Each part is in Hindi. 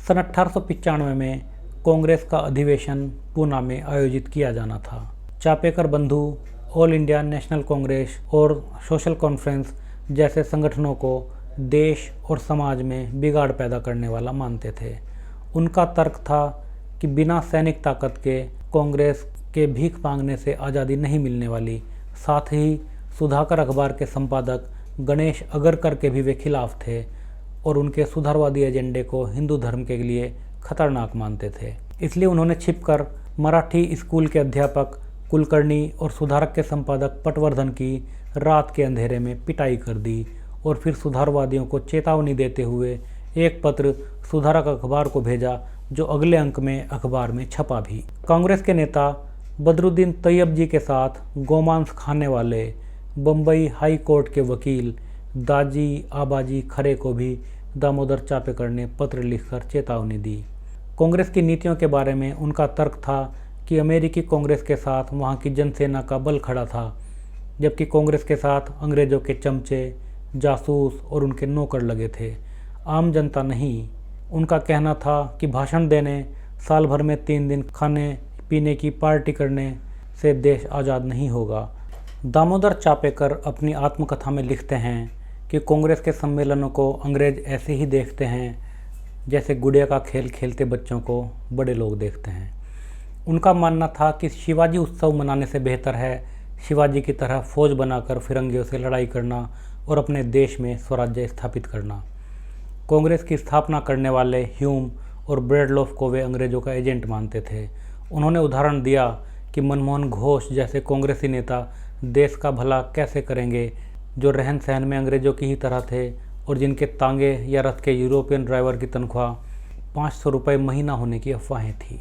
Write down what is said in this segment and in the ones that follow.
सन 1895 में कांग्रेस का अधिवेशन पूना में आयोजित किया जाना था। चापेकर बंधु ऑल इंडिया नेशनल कांग्रेस और सोशल कॉन्फ्रेंस जैसे संगठनों को देश और समाज में बिगाड़ पैदा करने वाला मानते थे। उनका तर्क था कि बिना सैनिक ताकत के कांग्रेस के भीख मांगने से आज़ादी नहीं मिलने वाली। साथ ही सुधाकर अखबार के संपादक गणेश अगरकर के भी वे खिलाफ थे और उनके सुधारवादी एजेंडे को हिंदू धर्म के लिए खतरनाक मानते थे। इसलिए उन्होंने छिपकर मराठी स्कूल के अध्यापक कुलकर्णी और सुधारक के संपादक पटवर्धन की रात के अंधेरे में पिटाई कर दी और फिर सुधारवादियों को चेतावनी देते हुए एक पत्र सुधारक अखबार को भेजा, जो अगले अंक में अखबार में छपा भी। कांग्रेस के नेता बदरुद्दीन तैयब जी के साथ गोमांस खाने वाले बम्बई हाई कोर्ट के वकील दाजी आबाजी खरे को भी दामोदर चापेकर ने पत्र लिखकर चेतावनी दी। कांग्रेस की नीतियों के बारे में उनका तर्क था कि अमेरिकी कांग्रेस के साथ वहाँ की जनसेना का बल खड़ा था, जबकि कांग्रेस के साथ अंग्रेज़ों के चमचे, जासूस और उनके नौकर लगे थे, आम जनता नहीं। उनका कहना था कि भाषण देने, साल भर में 3 दिन खाने पीने की पार्टी करने से देश आज़ाद नहीं होगा। दामोदर चापेकर अपनी आत्मकथा में लिखते हैं कि कांग्रेस के सम्मेलनों को अंग्रेज ऐसे ही देखते हैं जैसे गुड़िया का खेल खेलते बच्चों को बड़े लोग देखते हैं। उनका मानना था कि शिवाजी उत्सव मनाने से बेहतर है शिवाजी की तरह फौज बनाकर फिरंगियों से लड़ाई करना और अपने देश में स्वराज्य स्थापित करना। कांग्रेस की स्थापना करने वाले ह्यूम और ब्रेडलॉफ को वे अंग्रेज़ों का एजेंट मानते थे। उन्होंने उदाहरण दिया कि मनमोहन घोष जैसे कांग्रेसी नेता देश का भला कैसे करेंगे, जो रहन सहन में अंग्रेज़ों की ही तरह थे और जिनके तांगे या रथ के यूरोपियन ड्राइवर की तनख्वाह 500 रुपये महीना होने की अफवाहें थी।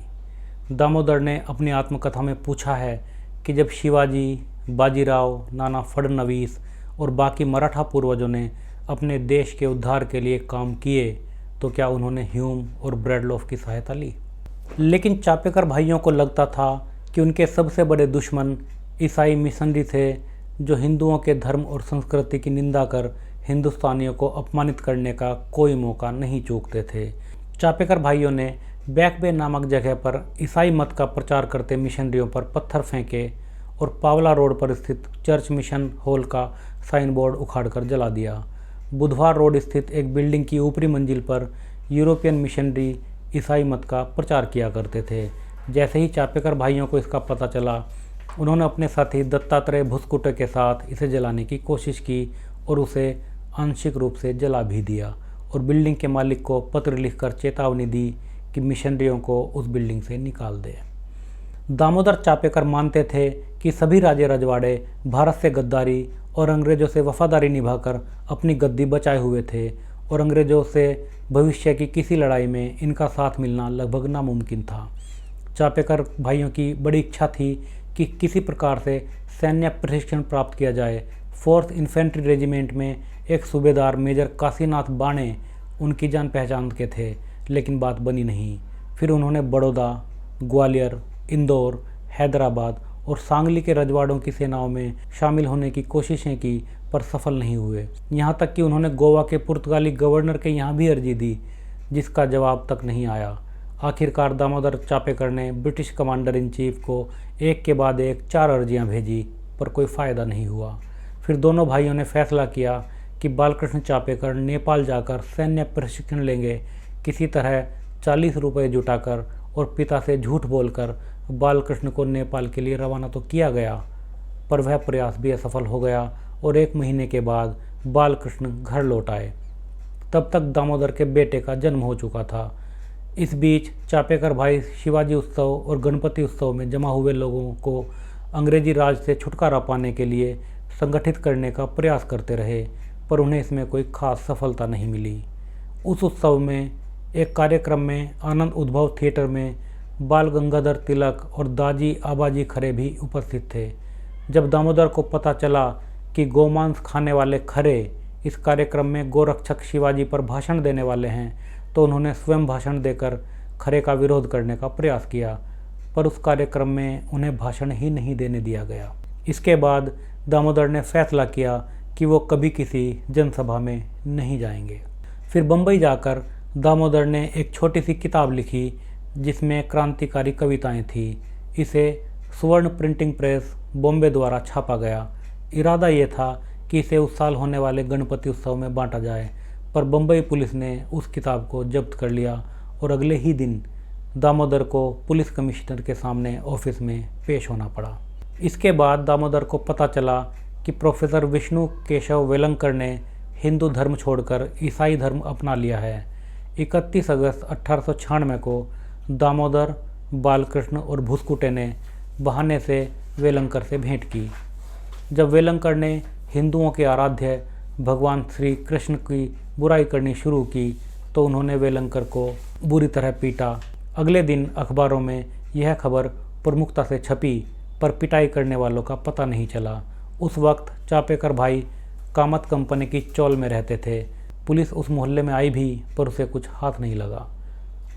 दामोदर ने अपनी आत्मकथा में पूछा है कि जब शिवाजी, बाजीराव, नाना फडणवीस और बाकी मराठा पूर्वजों ने अपने देश के उद्धार के लिए काम किए तो क्या उन्होंने ह्यूम और ब्रेडलॉफ की सहायता ली? लेकिन चापेकर भाइयों को लगता था कि उनके सबसे बड़े दुश्मन ईसाई मिशनरी थे, जो हिंदुओं के धर्म और संस्कृति की निंदा कर हिंदुस्तानियों को अपमानित करने का कोई मौका नहीं चूकते थे। चापेकर भाइयों ने बैक बे नामक जगह पर ईसाई मत का प्रचार करते मिशनरियों पर पत्थर फेंके और पावला रोड पर स्थित चर्च मिशन हॉल का साइन बोर्ड उखाड़कर जला दिया। बुधवार रोड स्थित एक बिल्डिंग की ऊपरी मंजिल पर यूरोपियन मिशनरी ईसाई मत का प्रचार किया करते थे। जैसे ही चापेकर भाइयों को इसका पता चला, उन्होंने अपने साथी दत्तात्रेय भुसकुटे के साथ इसे जलाने की कोशिश की और उसे आंशिक रूप से जला भी दिया और बिल्डिंग के मालिक को पत्र लिखकर चेतावनी दी कि मिशनरियों को उस बिल्डिंग से निकाल दे। दामोदर चापेकर मानते थे कि सभी राजे रजवाड़े भारत से गद्दारी और अंग्रेज़ों से वफादारी निभाकर अपनी गद्दी बचाए हुए थे और अंग्रेज़ों से भविष्य की किसी लड़ाई में इनका साथ मिलना लगभग नामुमकिन था। चापेकर भाइयों की बड़ी इच्छा थी कि किसी प्रकार से सैन्य प्रशिक्षण प्राप्त किया जाए। 4th इन्फेंट्री रेजिमेंट में एक सूबेदार मेजर काशीनाथ बाणे उनकी जान पहचान के थे, लेकिन बात बनी नहीं। फिर उन्होंने बड़ौदा, ग्वालियर, इंदौर, हैदराबाद और सांगली के रजवाड़ों की सेनाओं में शामिल होने की कोशिशें की, पर सफल नहीं हुए। यहाँ तक कि उन्होंने गोवा के पुर्तगाली गवर्नर के यहाँ भी अर्जी दी, जिसका जवाब तक नहीं आया। आखिरकार दामोदर चापेकर ने ब्रिटिश कमांडर इन चीफ को एक के बाद एक 4 अर्जियाँ भेजी, पर कोई फ़ायदा नहीं हुआ। फिर दोनों भाइयों ने फैसला किया कि बालकृष्ण चापेकर नेपाल जाकर सैन्य प्रशिक्षण लेंगे। किसी तरह 40 रुपये जुटाकर और पिता से झूठ बोलकर बालकृष्ण को नेपाल के लिए रवाना तो किया गया, पर वह प्रयास भी असफल हो गया और 1 महीने के बाद बालकृष्ण घर लौट आए। तब तक दामोदर के बेटे का जन्म हो चुका था। इस बीच चापेकर भाई शिवाजी उत्सव और गणपति उत्सव में जमा हुए लोगों को अंग्रेजी राज से छुटकारा पाने के लिए संगठित करने का प्रयास करते रहे, पर उन्हें इसमें कोई खास सफलता नहीं मिली। उस उत्सव में एक कार्यक्रम में आनंद उद्भव थिएटर में बाल गंगाधर तिलक और दाजी आबाजी खरे भी उपस्थित थे। जब दामोदर को पता चला कि गोमांस खाने वाले खरे इस कार्यक्रम में गोरक्षक शिवाजी पर भाषण देने वाले हैं, तो उन्होंने स्वयं भाषण देकर खरे का विरोध करने का प्रयास किया, पर उस कार्यक्रम में उन्हें भाषण ही नहीं देने दिया गया। इसके बाद दामोदर ने फैसला किया कि वो कभी किसी जनसभा में नहीं जाएंगे। फिर बम्बई जाकर दामोदर ने एक छोटी सी किताब लिखी जिसमें क्रांतिकारी कविताएं थी। इसे स्वर्ण प्रिंटिंग प्रेस बॉम्बे द्वारा छापा गया। इरादा ये था कि इसे उस साल होने वाले गणपति उत्सव में बांटा जाए, पर बम्बई पुलिस ने उस किताब को जब्त कर लिया और अगले ही दिन दामोदर को पुलिस कमिश्नर के सामने ऑफिस में पेश होना पड़ा। इसके बाद दामोदर को पता चला कि प्रोफेसर विष्णु केशव वेलंकर ने हिंदू धर्म छोड़कर ईसाई धर्म अपना लिया है। 31 अगस्त 1896 को दामोदर, बालकृष्ण और भुसकुटे ने बहाने से वेलंकर से भेंट की। जब वेलंकर ने हिंदुओं के आराध्य भगवान श्री कृष्ण की बुराई करनी शुरू की तो उन्होंने वेलंकर को बुरी तरह पीटा। अगले दिन अखबारों में यह खबर प्रमुखता से छपी, पर पिटाई करने वालों का पता नहीं चला। उस वक्त चापेकर भाई कामत कंपनी की चौल में रहते थे। पुलिस उस मोहल्ले में आई भी, पर उसे कुछ हाथ नहीं लगा।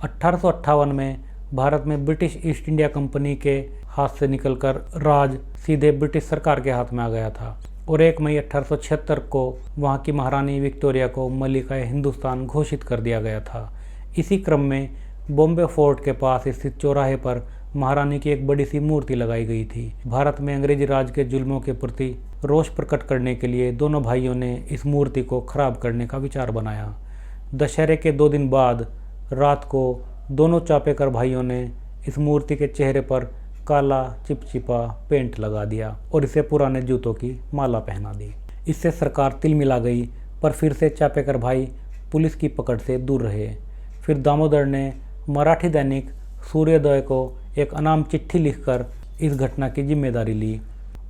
1858 में भारत में ब्रिटिश ईस्ट इंडिया कंपनी के हाथ से निकलकर राज सीधे ब्रिटिश सरकार के हाथ में आ गया था और 1 मई 1876 को वहां की महारानी विक्टोरिया को मलिकाए हिंदुस्तान घोषित कर दिया गया था। इसी क्रम में बॉम्बे फोर्ट के पास स्थित चौराहे पर महारानी की एक बड़ी सी मूर्ति लगाई गई थी। भारत में अंग्रेजी राज के जुल्मों के प्रति रोष प्रकट करने के लिए दोनों भाइयों ने इस मूर्ति को खराब करने का विचार बनाया। दशहरे के 2 दिन बाद रात को दोनों चापेकर भाइयों ने इस मूर्ति के चेहरे पर काला चिपचिपा पेंट लगा दिया और इसे पुराने जूतों की माला पहना दी। इससे सरकार तिलमिला गई, पर फिर से चापेकर भाई पुलिस की पकड़ से दूर रहे। फिर दामोदर ने मराठी दैनिक सूर्योदय को एक अनाम चिट्ठी लिखकर इस घटना की जिम्मेदारी ली।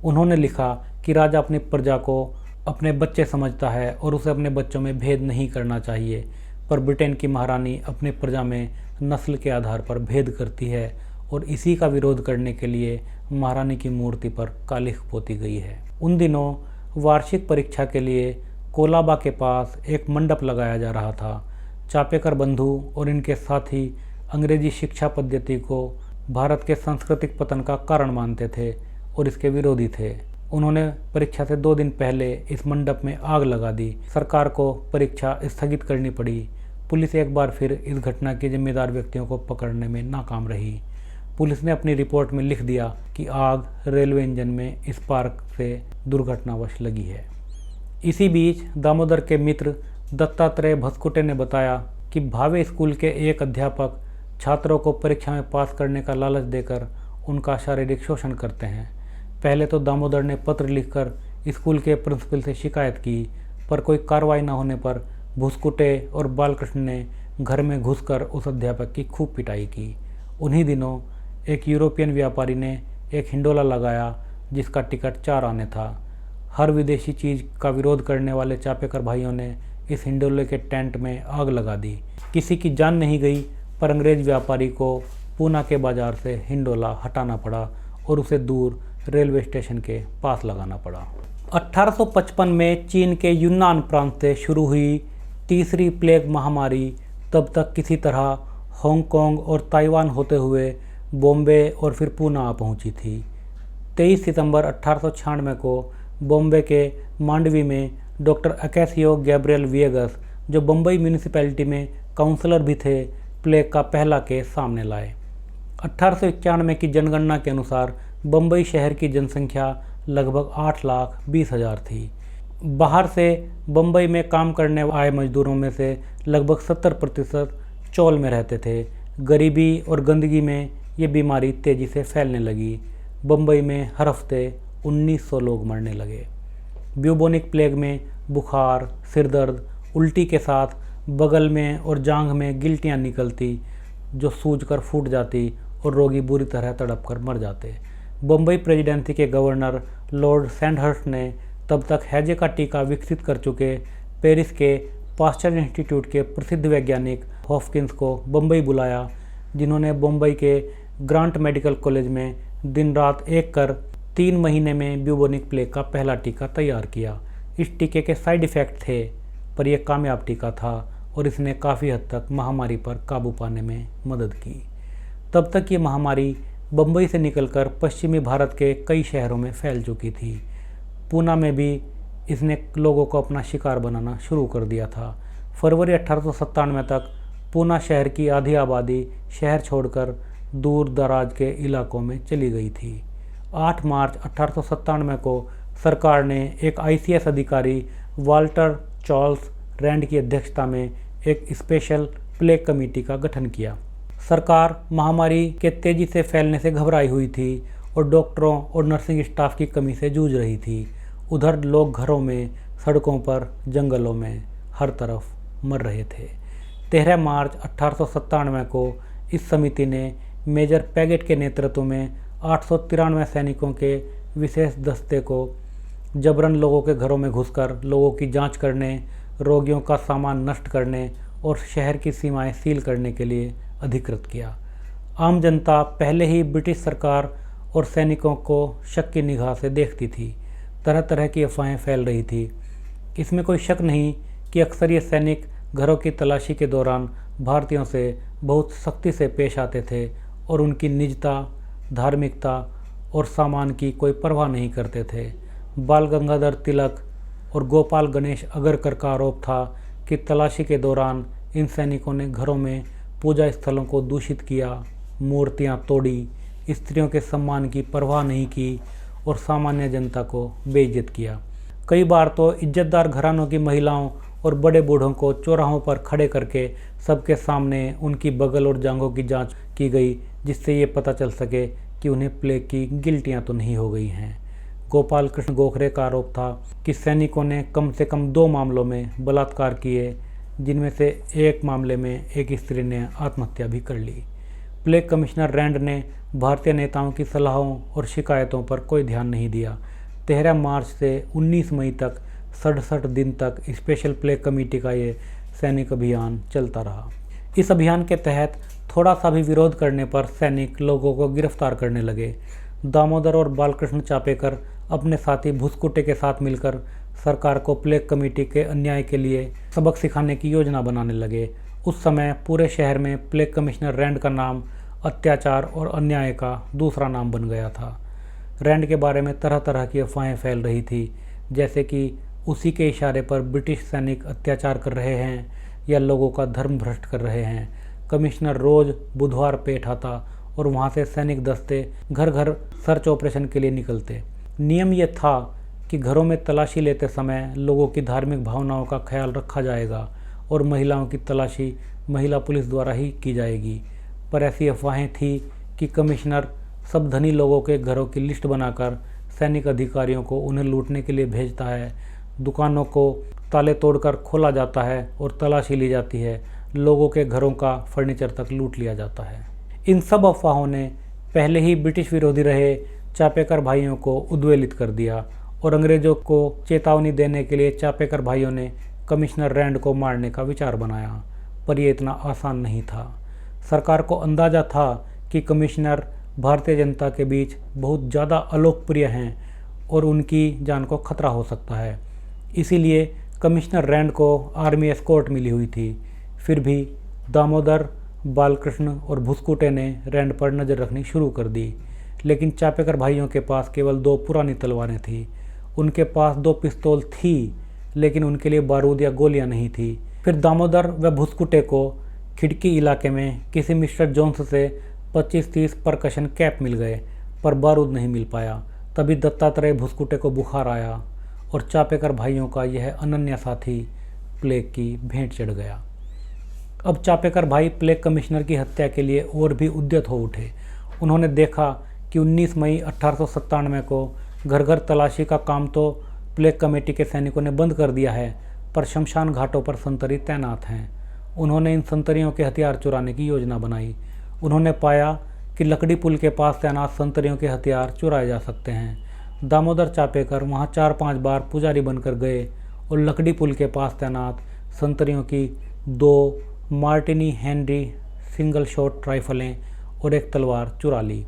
उन्होंने लिखा कि राजा अपनी प्रजा को अपने बच्चे समझता है और उसे अपने बच्चों में भेद नहीं करना चाहिए, पर ब्रिटेन की महारानी अपनी प्रजा में नस्ल के आधार पर भेद करती है और इसी का विरोध करने के लिए महारानी की मूर्ति पर कालिख पोती गई है। उन दिनों वार्षिक परीक्षा के लिए कोलाबा के पास एक मंडप लगाया जा रहा था। चापेकर बंधु और इनके साथी अंग्रेजी शिक्षा पद्धति को भारत के सांस्कृतिक पतन का कारण मानते थे और इसके विरोधी थे। उन्होंने परीक्षा से 2 दिन पहले इस मंडप में आग लगा दी। सरकार को परीक्षा स्थगित करनी पड़ी। पुलिस एक बार फिर इस घटना के जिम्मेदार व्यक्तियों को पकड़ने में नाकाम रही। पुलिस ने अपनी रिपोर्ट में लिख दिया कि आग रेलवे इंजन में स्पार्क से दुर्घटनावश लगी है। इसी बीच दामोदर के मित्र दत्तात्रेय भस्कुटे ने बताया कि भावे स्कूल के एक अध्यापक छात्रों को परीक्षा में पास करने का लालच देकर उनका शारीरिक शोषण करते हैं। पहले तो दामोदर ने पत्र लिखकर स्कूल के प्रिंसिपल से शिकायत की, पर कोई कार्रवाई न होने पर भुसकुटे और बालकृष्ण ने घर में घुसकर उस अध्यापक की खूब पिटाई की। उन्हीं दिनों एक यूरोपियन व्यापारी ने एक हिंडोला लगाया जिसका टिकट 4 आने था। हर विदेशी चीज़ का विरोध करने वाले चापेकर भाइयों ने इस हिंडोले के टेंट में आग लगा दी। किसी की जान नहीं गई, पर अंग्रेज व्यापारी को पूना के बाजार से हिंडोला हटाना पड़ा और उसे दूर रेलवे स्टेशन के पास लगाना पड़ा। 1855 में चीन के यूनान प्रांत से शुरू हुई तीसरी प्लेग महामारी तब तक किसी तरह हांगकांग और ताइवान होते हुए बॉम्बे और फिर पूना आ पहुंची थी। 23 सितंबर 1896 को बॉम्बे के मांडवी में डॉक्टर अकैसियो गैब्रियल विएगस, जो बम्बई म्यूनिसिपैलिटी में काउंसलर भी थे, प्लेग का पहला केस सामने लाए। 1891 की जनगणना के अनुसार बम्बई शहर की जनसंख्या लगभग 8,20,000 थी। बाहर से बम्बई में काम करने आए मजदूरों में से लगभग 70% चौल में रहते थे। गरीबी और गंदगी में ये बीमारी तेज़ी से फैलने लगी। बम्बई में हर हफ्ते 1900 लोग मरने लगे। ब्यूबोनिक प्लेग में बुखार, सिरदर्द, उल्टी के साथ बगल में और जांघ में गिल्टियाँ निकलती जो सूजकर फूट जाती और रोगी बुरी तरह तड़प कर मर जाते। बम्बई प्रेसिडेंसी के गवर्नर लॉर्ड सैंडहर्स्ट ने तब तक हैजे का टीका विकसित कर चुके पेरिस के पास्चर इंस्टीट्यूट के प्रसिद्ध वैज्ञानिक हॉपकिंस को बम्बई बुलाया, जिन्होंने बम्बई के ग्रांट मेडिकल कॉलेज में दिन रात एक कर 3 महीने में ब्यूबोनिक प्लेग का पहला टीका तैयार किया। इस टीके के साइड इफ़ेक्ट थे, पर यह कामयाब टीका था और इसने काफ़ी हद तक महामारी पर काबू पाने में मदद की। तब तक ये महामारी बम्बई से निकलकर पश्चिमी भारत के कई शहरों में फैल चुकी थी। पूना में भी इसने लोगों को अपना शिकार बनाना शुरू कर दिया था। फरवरी 1897 तक पूना शहर की आधी आबादी शहर छोड़कर दूर दराज के इलाकों में चली गई थी। 8 मार्च 1897 को सरकार ने एक ICS अधिकारी वाल्टर चार्ल्स रैंड की अध्यक्षता में एक स्पेशल प्लेग कमेटी का गठन किया। सरकार महामारी के तेजी से फैलने से घबराई हुई थी और डॉक्टरों और नर्सिंग स्टाफ की कमी से जूझ रही थी। उधर लोग घरों में, सड़कों पर, जंगलों में हर तरफ मर रहे थे। 13 मार्च 1897 को इस समिति ने मेजर पैगेट के नेतृत्व में 893 सैनिकों के विशेष दस्ते को जबरन लोगों के घरों में घुसकर लोगों की जांच करने, रोगियों का सामान नष्ट करने और शहर की सीमाएं सील करने के लिए अधिकृत किया। आम जनता पहले ही ब्रिटिश सरकार और सैनिकों को शक की निगाह से देखती थी। तरह तरह की अफवाहें फैल रही थी। इसमें कोई शक नहीं कि अक्सर ये सैनिक घरों की तलाशी के दौरान भारतीयों से बहुत सख्ती से पेश आते थे और उनकी निजता, धार्मिकता और सामान की कोई परवाह नहीं करते थे। बाल गंगाधर तिलक और गोपाल गणेश अगरकर का आरोप था कि तलाशी के दौरान इन सैनिकों ने घरों में पूजा स्थलों को दूषित किया, मूर्तियां तोड़ी, स्त्रियों के सम्मान की परवाह नहीं की और सामान्य जनता को बेइज्जत किया। कई बार तो इज्जतदार घरानों की महिलाओं और बड़े बूढ़ों को चौराहों पर खड़े करके सबके सामने उनकी बगल और जांघों की जांच की गई, जिससे ये पता चल सके कि उन्हें प्लेग की गिल्टियां तो नहीं हो गई हैं। गोपाल कृष्ण गोखरे का आरोप था कि सैनिकों ने कम से कम 2 मामलों में बलात्कार किए, जिनमें से एक मामले में एक स्त्री ने आत्महत्या भी कर ली। प्लेग कमिश्नर रैंड ने भारतीय नेताओं की सलाहों और शिकायतों पर कोई ध्यान नहीं दिया। 13 मार्च से 19 मई तक 67 दिन तक स्पेशल प्लेग कमेटी का ये सैनिक अभियान चलता रहा। इस अभियान के तहत थोड़ा सा भी विरोध करने पर सैनिक लोगों को गिरफ्तार करने लगे। दामोदर और बालकृष्ण चापेकर अपने साथी भुसकुटे के साथ मिलकर सरकार को प्लेग कमेटी के अन्याय के लिए सबक सिखाने की योजना बनाने लगे। उस समय पूरे शहर में प्लेग कमिश्नर रैंड का नाम अत्याचार और अन्याय का दूसरा नाम बन गया था। रैंड के बारे में तरह तरह की अफवाहें फैल रही थी, जैसे कि उसी के इशारे पर ब्रिटिश सैनिक अत्याचार कर रहे हैं या लोगों का धर्म भ्रष्ट कर रहे हैं। कमिश्नर रोज बुधवार पेट आता और वहां से सैनिक दस्ते घर घर सर्च ऑपरेशन के लिए निकलते। नियम यह था कि घरों में तलाशी लेते समय लोगों की धार्मिक भावनाओं का ख्याल रखा जाएगा और महिलाओं की तलाशी महिला पुलिस द्वारा ही की जाएगी। पर ऐसी अफवाहें थी कि कमिश्नर सब धनी लोगों के घरों की लिस्ट बनाकर सैनिक अधिकारियों को उन्हें लूटने के लिए भेजता है। दुकानों को ताले तोड़कर खोला जाता है और तलाशी ली जाती है। लोगों के घरों का फर्नीचर तक लूट लिया जाता है। इन सब अफवाहों ने पहले ही ब्रिटिश विरोधी रहे चापेकर भाइयों को उद्वेलित कर दिया और अंग्रेजों को चेतावनी देने के लिए चापेकर भाइयों ने कमिश्नर रैंड को मारने का विचार बनाया। पर यह इतना आसान नहीं था। सरकार को अंदाजा था कि कमिश्नर भारतीय जनता के बीच बहुत ज़्यादा अलोकप्रिय हैं और उनकी जान को खतरा हो सकता है। इसीलिए कमिश्नर रैंड को आर्मी एस्कॉर्ट मिली हुई थी। फिर भी दामोदर, बालकृष्ण और भुसकुटे ने रैंड पर नज़र रखनी शुरू कर दी। लेकिन चापेकर भाइयों के पास केवल 2 पुरानी तलवारें थीं। उनके पास 2 पिस्तौल थी, लेकिन उनके लिए बारूद या गोलियां नहीं थी। फिर दामोदर व भुसकुटे को खिड़की इलाके में किसी मिस्टर जोन्स से 25-30 परकशन कैप मिल गए, पर बारूद नहीं मिल पाया। तभी दत्तात्रेय भुसकुटे को बुखार आया और चापेकर भाइयों का यह अनन्य साथी प्लेग की भेंट चढ़ गया। अब चापेकर भाई प्लेग कमिश्नर की हत्या के लिए और भी उद्यत हो उठे। उन्होंने देखा कि 19 मई 1897 को घर घर तलाशी का काम तो प्लेग कमेटी के सैनिकों ने बंद कर दिया है, पर शमशान घाटों पर संतरी तैनात हैं। उन्होंने इन संतरियों के हथियार चुराने की योजना बनाई। उन्होंने पाया कि लकड़ी पुल के पास तैनात संतरियों के हथियार चुराए जा सकते हैं। दामोदर चापेकर वहां 4-5 बार पुजारी बनकर गए और लकड़ी पुल के पास तैनात संतरियों की 2 मार्टिनी हेनरी सिंगल शॉट राइफलें और एक तलवार चुरा ली।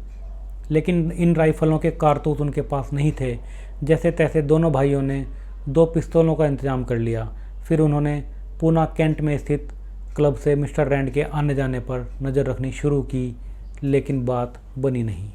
लेकिन इन राइफलों के कारतूस उनके पास नहीं थे। जैसे तैसे दोनों भाइयों ने 2 पिस्तौलों का इंतजाम कर लिया। फिर उन्होंने पूना कैंट में स्थित क्लब से मिस्टर रैंड के आने जाने पर नज़र रखनी शुरू की, लेकिन बात बनी नहीं।